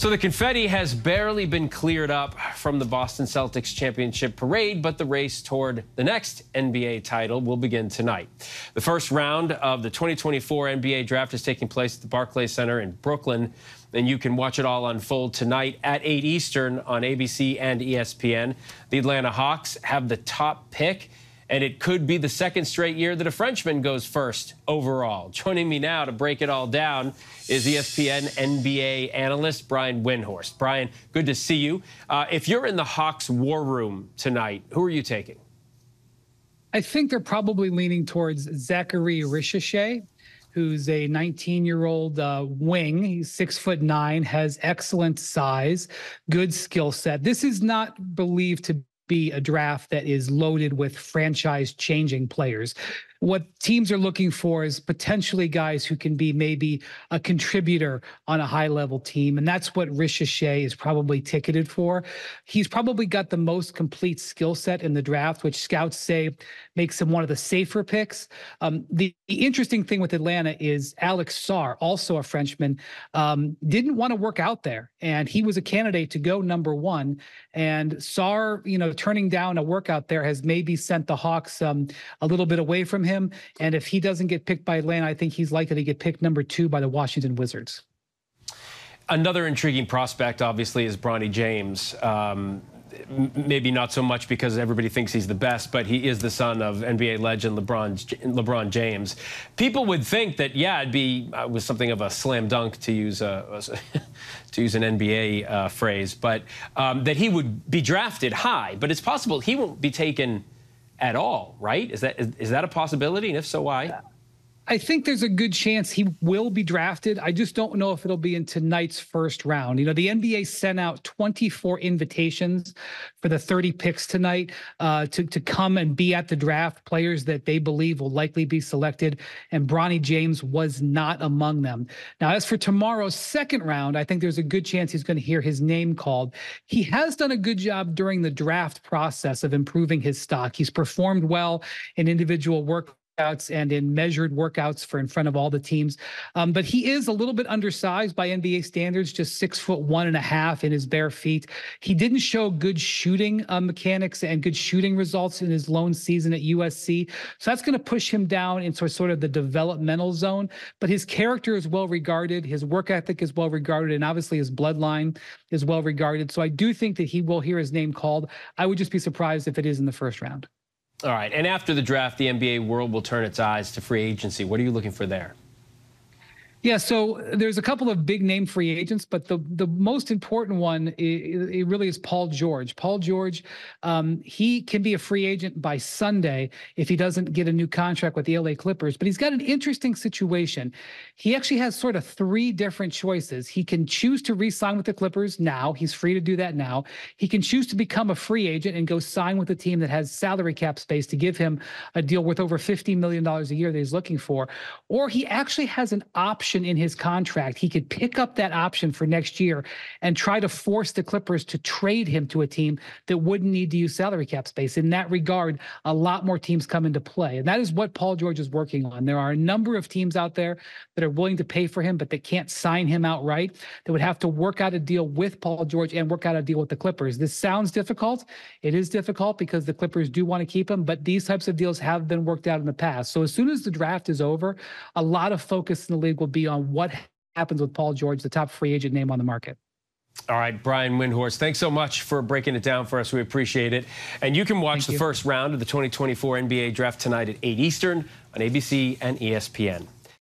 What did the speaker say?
So the confetti has barely been cleared up from the Boston Celtics championship parade, but the race toward the next NBA title will begin tonight. The first round of the 2024 NBA draft is taking place at the Barclays Center in Brooklyn, and you can watch it all unfold tonight at 8 Eastern on ABC and ESPN. The Atlanta Hawks have the top pick, and it could be the second straight year that a Frenchman goes first overall. Joining me now to break it all down is ESPN NBA analyst Brian Windhorst. Brian, good to see you. If you're in the Hawks war room tonight, who are you taking? I think they're probably leaning towards Zachary Richichet, who's a 19-year-old wing. He's 6'9", has excellent size, good skill set. This is not believed to be a draft that is loaded with franchise-changing players. What teams are looking for is potentially guys who can be maybe a contributor on a high-level team, and that's what Richichet is probably ticketed for. He's probably got the most complete skill set in the draft, which scouts say makes him one of the safer picks. The interesting thing with Atlanta is Alex Sarr, also a Frenchman, didn't want to work out there, and he was a candidate to go #1. And Sarr, turning down a workout there has maybe sent the Hawks a little bit away from him. And if he doesn't get picked by Atlanta, I think he's likely to get picked #2 by the Washington Wizards. Another intriguing prospect, obviously, is Bronny James. Maybe not so much because everybody thinks he's the best, but he is the son of NBA legend LeBron James. People would think that, yeah, it was something of a slam dunk, to use an NBA phrase, but that he would be drafted high. But it's possible he won't be taken at all, right? Is that a possibility? And if so, why? I think there's a good chance he will be drafted. I just don't know if it'll be in tonight's first round. The NBA sent out 24 invitations for the 30 picks tonight to come and be at the draft, players that they believe will likely be selected, and Bronny James was not among them. Now, as for tomorrow's second round, I think there's a good chance he's going to hear his name called. He has done a good job during the draft process of improving his stock. He's performed well in individual workouts and in measured workouts for in front of all the teams. But he is a little bit undersized by NBA standards, just 6'1.5" in his bare feet. He didn't show good shooting mechanics and good shooting results in his lone season at USC. So that's going to push him down into sort of the developmental zone. But his character is well regarded. His work ethic is well regarded. And obviously his bloodline is well regarded. So I do think that he will hear his name called. I would just be surprised if it is in the first round. All right, and after the draft, the NBA world will turn its eyes to free agency. What are you looking for there? Yeah, so there's a couple of big name free agents, but the most important one it really is Paul George. Paul George, he can be a free agent by Sunday if he doesn't get a new contract with the LA Clippers, but he's got an interesting situation. He actually has sort of 3 different choices. He can choose to re-sign with the Clippers now. He's free to do that now. He can choose to become a free agent and go sign with a team that has salary cap space to give him a deal worth over $50 million a year that he's looking for. Or he actually has an option in his contract. He could pick up that option for next year and try to force the Clippers to trade him to a team that wouldn't need to use salary cap space. In that regard, a lot more teams come into play. And that is what Paul George is working on. There are a number of teams out there that are willing to pay for him, but they can't sign him outright. They would have to work out a deal with Paul George and work out a deal with the Clippers. This sounds difficult. It is difficult because the Clippers do want to keep him, but these types of deals have been worked out in the past. So as soon as the draft is over, a lot of focus in the league will be on what happens with Paul George, the top free agent name on the market. All right, Brian Windhorst, thanks so much for breaking it down for us. We appreciate it. And you can watch the first round of the 2024 NBA draft tonight at 8 Eastern on ABC and ESPN.